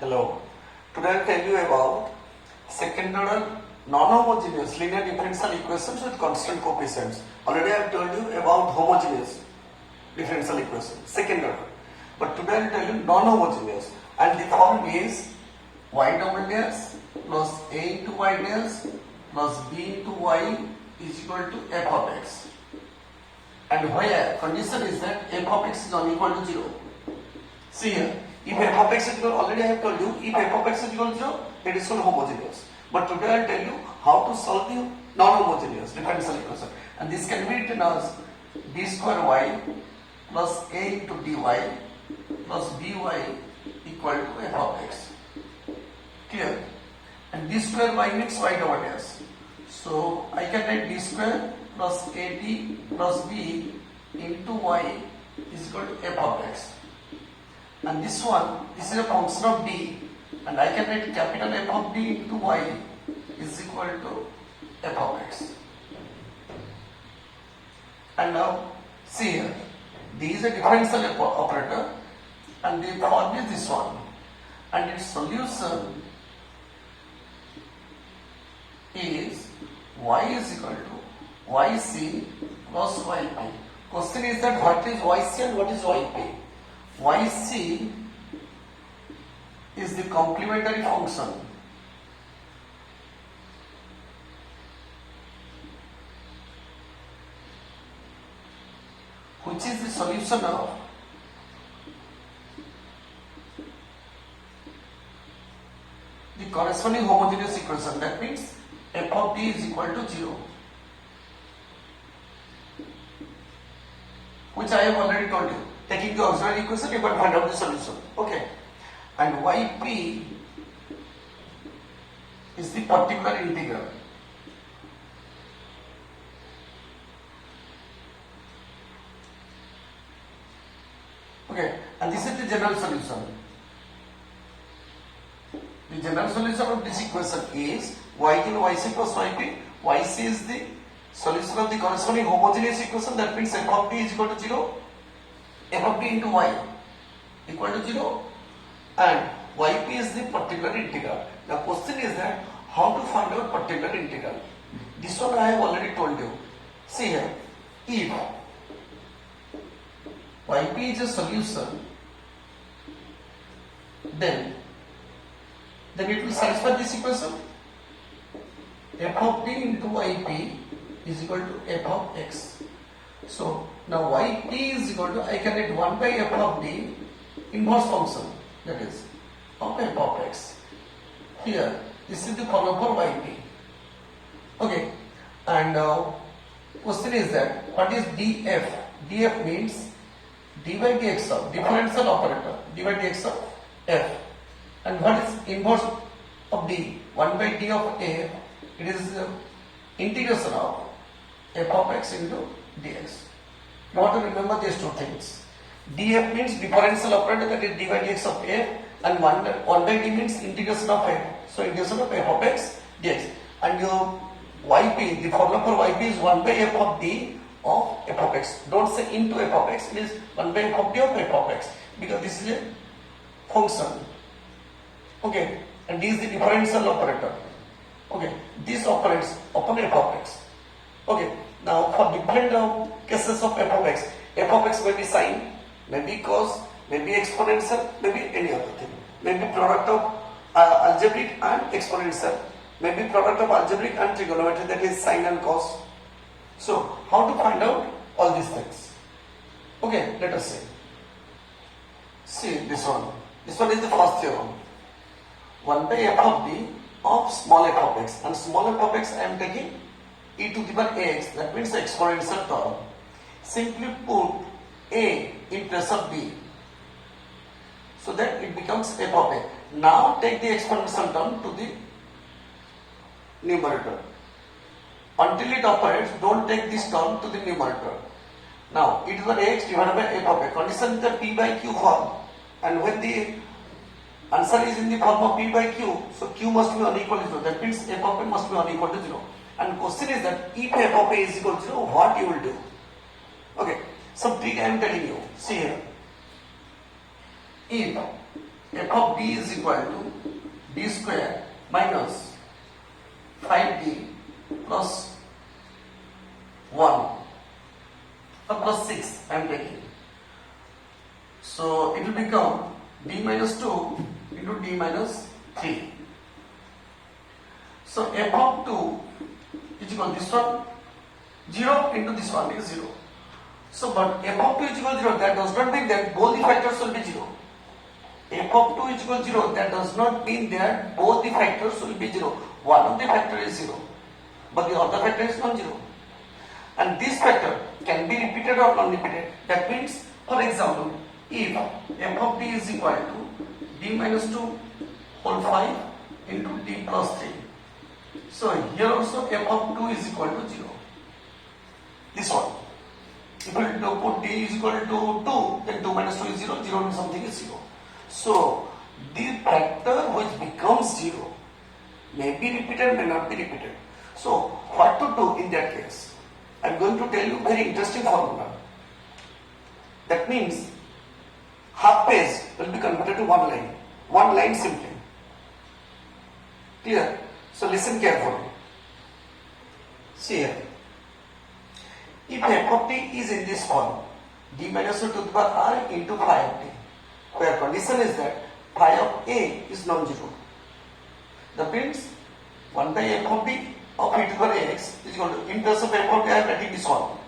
Hello. Today I will tell you about second order non-homogeneous linear differential equations with constant coefficients. Already I have told you about homogeneous differential equation, second order. But today I will tell you non-homogeneous, and the form is y double dash plus a into y dash plus b into y is equal to f of x. And where condition is that f of x is unequal to 0. See here, if f of x is equal, already I have told you, if f of x is equal to 0, it is called homogeneous. But today I will tell you how to solve the non-homogeneous differential equation. And this can be written as d square y plus a into dy plus by equal to f of x. Clear? And d square y means y double dash. So I can write d square plus ad plus b into y is equal to f of x. And this one, this is a function of d, and I can write capital F of d into y is equal to f of x. And now see here, d is a differential operator, and the form is this one, and its solution is y is equal to yc plus yp. Question is that what is yc and what is yp? Yc is the complementary function which is the solution of the corresponding homogeneous equation. That means f of d is equal to 0, which I have already told you. Taking the auxiliary equation, you can find out the solution. Okay. And yp is the particular integral. Okay. And this is the general solution. The general solution of this equation is y equal to yc plus yp. Yc is the solution of the corresponding homogeneous equation. That means f of d is equal to 0. F of d into y equal to 0, and yp is the particular integral. The question is that how to find out particular integral. This one I have already told you. See here, if yp is a solution, then it will satisfy this equation. F of d into yp is equal to f of x. So now yp is equal to, I can write 1 by f of d inverse function, that is of f of x. Here, this is the formula for yp. Okay, and question is that what is df? df means d by dx of differential operator, d by dx of f. And what is inverse of d? 1 by d of f. It is integration of f of x into dx. You want to remember these two things. df means differential operator, that is d by dx of f, and 1 by d means integration of f. So integration of f of x dx. And your yp, the formula for yp is 1 by f of d of f of x. Don't say into f of x, it is 1 by f of d of f of x, because this is a function. Okay, and this is the differential operator. Okay, this operates upon f of x. Okay, now for different cases of f of x may be sine, may be cos, may be exponential, may be any other thing. May be product of algebraic and exponential, may be product of algebraic and trigonometry, that is sine and cos. So, how to find out all these things? Okay, let us see. See this one. This one is the first theorem. 1 by f of d of small f of x, and small f of x I am taking e to the power ax, that means the exponential term. Simply put a in place of b, so that it becomes f of a. Now take the exponential term to the numerator. Until it operates, don't take this term to the numerator. Now e to the ax divided by f of a. Condition is the p by q form, and when the answer is in the form of p by q, so q must be unequal to 0. That means f of a must be unequal to 0. And question is that if f of a is equal to 0, what you will do? Okay, some trick I am telling you. See here. If f of d is equal to d square minus 5d plus 1 or plus 6 I am taking. So it will become d minus 2 into d minus 3. So f of 2 is equal to this one 0 into this one is 0. So but f of 2 is equal to 0, that does not mean that both the factors will be 0. F of 2 is equal to 0, that does not mean that both the factors will be 0. One of the factor is 0, but the other factor is non-zero. And this factor can be repeated or non-repeated. That means, for example, if f of d is equal to d minus 2 whole 5 into d plus 3. So here also f of 2 is equal to 0. This one. If you put d is equal to 2, then 2 minus 2 is 0, 0 means something is 0. So the factor which becomes 0 may be repeated, may not be repeated. So what to do in that case? I am going to tell you very interesting formula. That means half page will be converted to one line simply. Clear? So listen carefully. See here. If f of t is in this form, d minus 2 to the power r into phi of t, where condition is that phi of a is non-zero. That means 1 by f of t of e to the power x is equal to inverse of f of t, I am writing this one.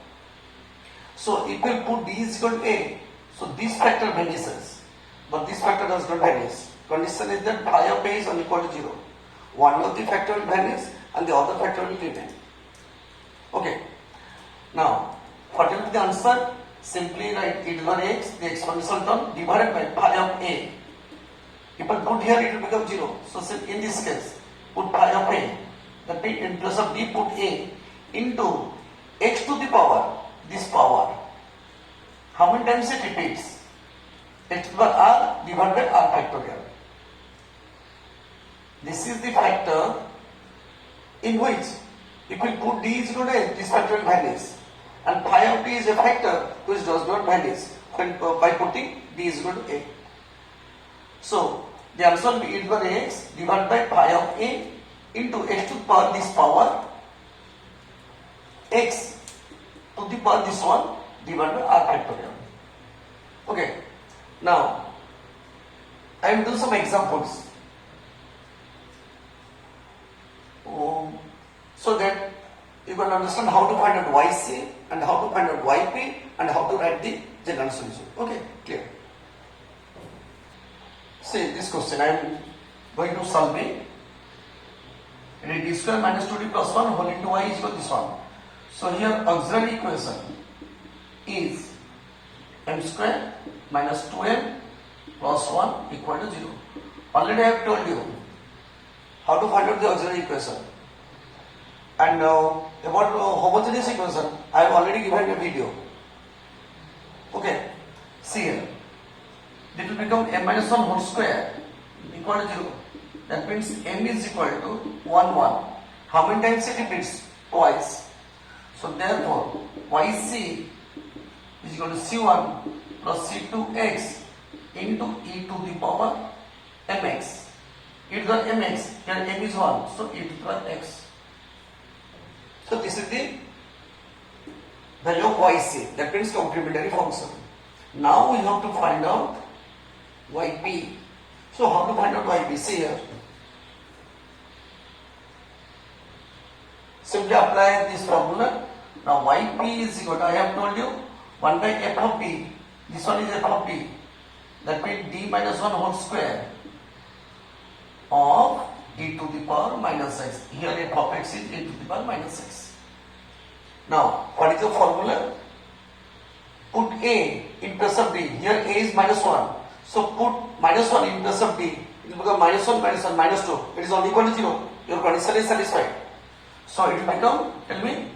So if we put d is equal to a, so this factor vanishes, but this factor does not vanish. Condition is that phi of a is unequal to 0. One of the factor will vanish and the other factor will remain. Okay. Now, what will be the answer? Simply write e to the power x, the exponential term, divided by phi of a. If I put here, it will become 0. So in this case, put phi of a, that means in place of d, put a into x to the power, this power. How many times it repeats? X to the power r divided by r factorial. This is the factor in which if we put d is equal to a, this factor will vanish. And phi of t is a factor which does not vanish when, by putting d is equal to a. So the answer will be e to the power x divided by phi of a into x to the power this power x to the power this one divided by r factorial. Okay. Now I will do some examples so that you can understand how to find out yc and how to find out yp and how to write the general solution. Okay, clear? See this question, I am going to solve it. It is d square minus 2d plus 1 whole into y is equal to this one. So here auxiliary equation is m square minus 2m plus 1 equal to 0. Already I have told you how to find out the auxiliary equation. And about homogeneous equation, I have already given a video. Okay, see here. It will become m minus 1 whole square equal to 0. That means m is equal to 1, 1. How many times it repeats? Twice. So therefore, yc is equal to c1 plus c2x into e to the power mx. E to the power mx, here m is 1, so e to the power x. So this is the value of yc, that means complementary function. Now we have to find out yp. So how to find out yp? See here. Simply apply this formula. Now yp is equal to, I have told you, 1 by f of d. This one is f of d. That means d minus 1 whole square of e to the power minus x. Here f of x is e to the power minus x. Now, what is the formula? Put a in place of d. Here a is minus 1. So put minus 1 in place of d. It will become minus 1, minus 1, minus 2. It is only equal to 0. Your condition is satisfied. So it will become, tell me,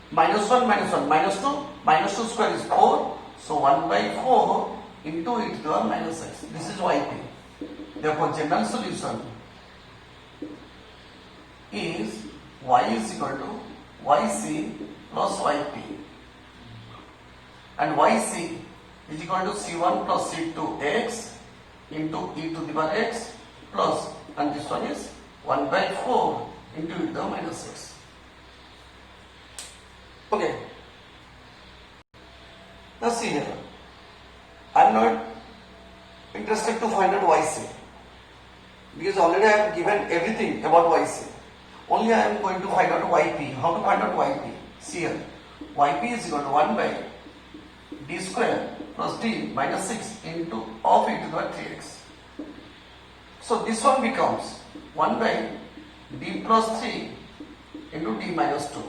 minus 1, minus 1, minus 2. Minus 2 square is 4. So 1 by 4 into e to the power minus x. This is yp. Therefore, general solution is y is equal to yc plus yp. And yc is equal to c1 plus c2x into e to the power x plus, and this one is 1 by 4 into e to the minus x. Okay. Now see here. I am not interested to find out yc because already I have given everything about yc. Only I am going to find out yp. How to find out yp? See here. Yp is equal to 1 by d square plus d minus 6 into of e to the power 3x. So this one becomes 1 by d plus 3 into d minus 2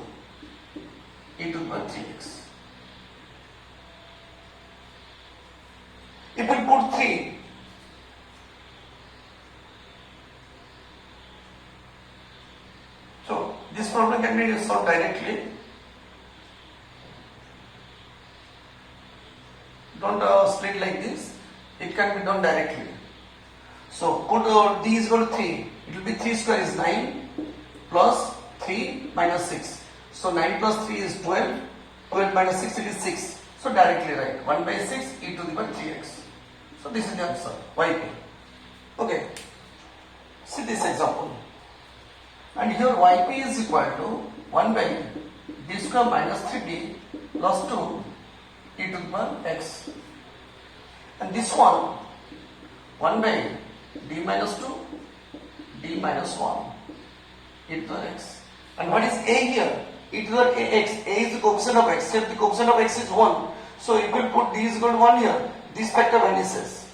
e to the power 3x. If we put 3, so this problem can be solved directly. Don't split like this. It can be done directly. So put d is equal to 3. It will be 3 square is 9 plus 3 minus 6. So 9 plus 3 is 12. 12 minus 6 it is 6. So directly write 1 by 6 e to the power 3x. So this is the answer, yp. Okay. See this example. And here yp is equal to 1 by d square minus 3d plus 2 e to the power x. And this one 1 by d minus 2 d minus 1 e to the power x. And what is a here? E to the power ax. A is the coefficient of x. If the coefficient of x is 1, so if we put d is equal to 1 here, this factor vanishes.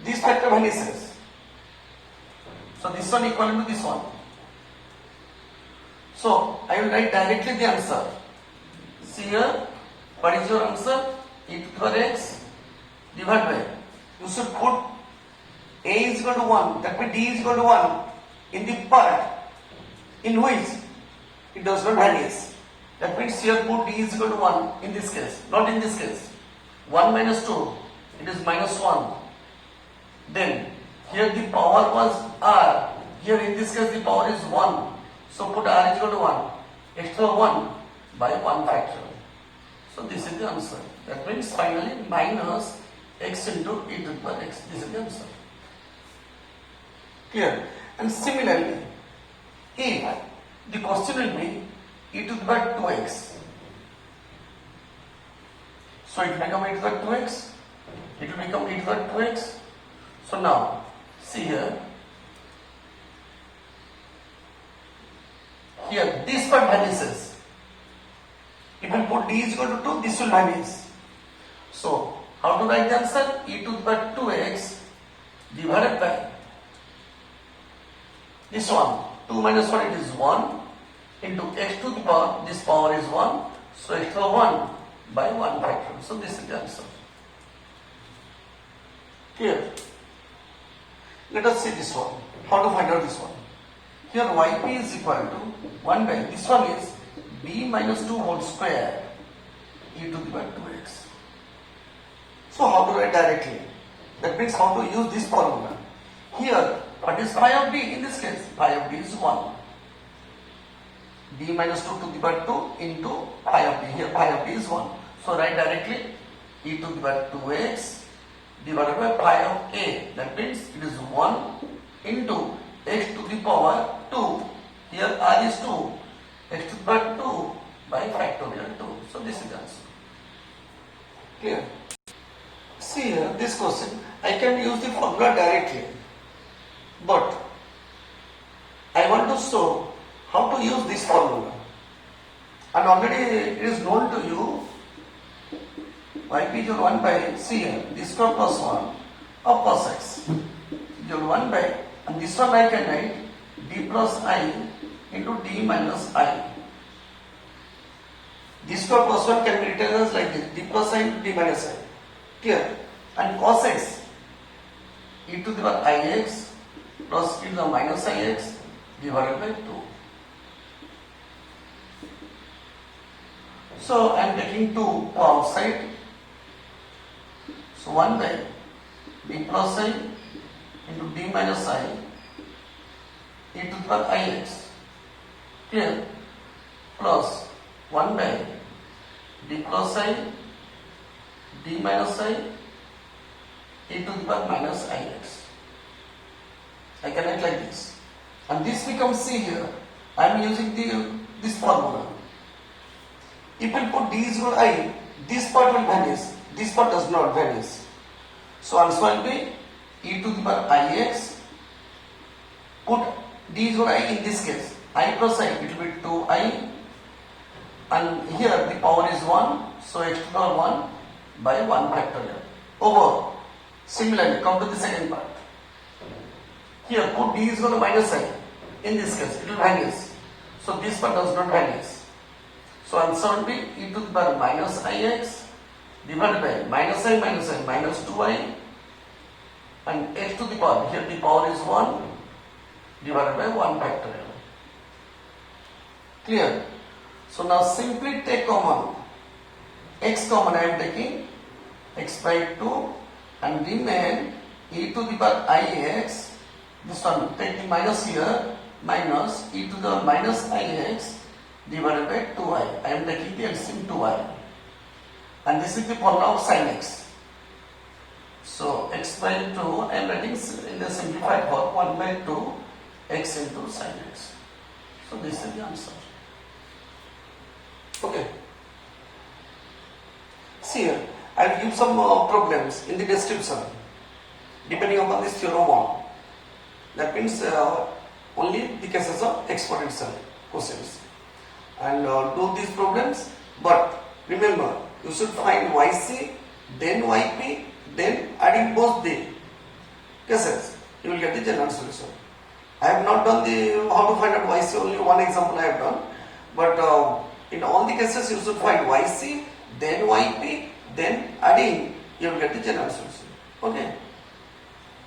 This factor vanishes. So this one equal to this one. So I will write directly the answer. See here, what is your answer? E to the power x divided by, you should put a is equal to 1, that means d is equal to 1 in the part in which it does not vanish. That means here put d is equal to 1 in this case, not in this case. 1 minus 2, it is minus 1. Then here the power was r. Here in this case the power is 1. So put r is equal to 1. Extra 1 by 1 factor. So this is the answer. That means finally minus x into e to the power x. This is the answer. Clear? And similarly, if the question will be e to the power 2x. So it will become e to the power 2x. It will become e to the power 2x. So now, see here. Here, this part vanishes. If we put d is equal to 2, this will vanish. So, how to write the answer? E to the power 2x divided by this one. 2 minus 1, it is 1 into x to the power, this power is 1. So, extra 1 by 1 factor. So, this is the answer. Clear? Let us see this one. How to find out this one? Here yp is equal to 1 by, this one is b minus 2 whole square e to the power 2x. So how to write directly? That means how to use this formula. Here, what is phi of d in this case? Phi of d is 1. b minus 2 to the power 2 into phi of d. Here phi of d is 1. So write directly e to the power 2x divided by pi of a. That means it is 1 into x to the power 2. Here r is 2. X to the power 2 by factorial 2. So this is the answer. Clear? See here, this question, I can use the formula directly. But I want to show how to use this formula. And already it is known to you. Yp is 1 by, see here, this square plus 1 of cos x. Is 1 by, and this one I can write d plus I into d minus I. This square plus 1 can be written as like this, d plus I into d minus I. Clear? And cos x, e to the power ix plus e to the minus ix divided by 2. So I am taking 2 outside. So 1 by d plus I into d minus I e to the power ix. Clear? Plus 1 by d plus I d minus I e to the power minus ix. I can write like this. And this becomes c here. I am using this formula. If we put d is equal to I, this part will vanish. This part does not vanish. So answer will be e to the power ix. Put d is equal to I in this case. I plus I, it will be 2I. And here the power is 1. So x to the power 1 by 1 factorial. Over. Similarly, come to the second part. Here put d is equal to minus I. In this case, it will vanish. So this part does not vanish. So answer will be e to the power minus ix divided by minus I minus 2I, and x to the power, here the power is 1 divided by 1 factorial. Clear? So now simply take common. X common I am taking, x by 2, and remain e to the power ix. This one, take the minus here, minus e to the minus ix divided by 2I. I am taking the LCM 2I. And this is the formula of sin x. So x by 2, I am writing in the simplified form 1 by 2 x into sin x. So this is the answer. Okay. See here, I will give some problems in the description depending upon this theorem 1. That means only the cases of exponential questions. And do these problems, but remember, you should find yc, then yp, then adding both the cases, you will get the general solution. I have not done the how to find out yc, only one example I have done, but in all the cases you should find yc, then yp, then adding, you will get the general solution. Okay.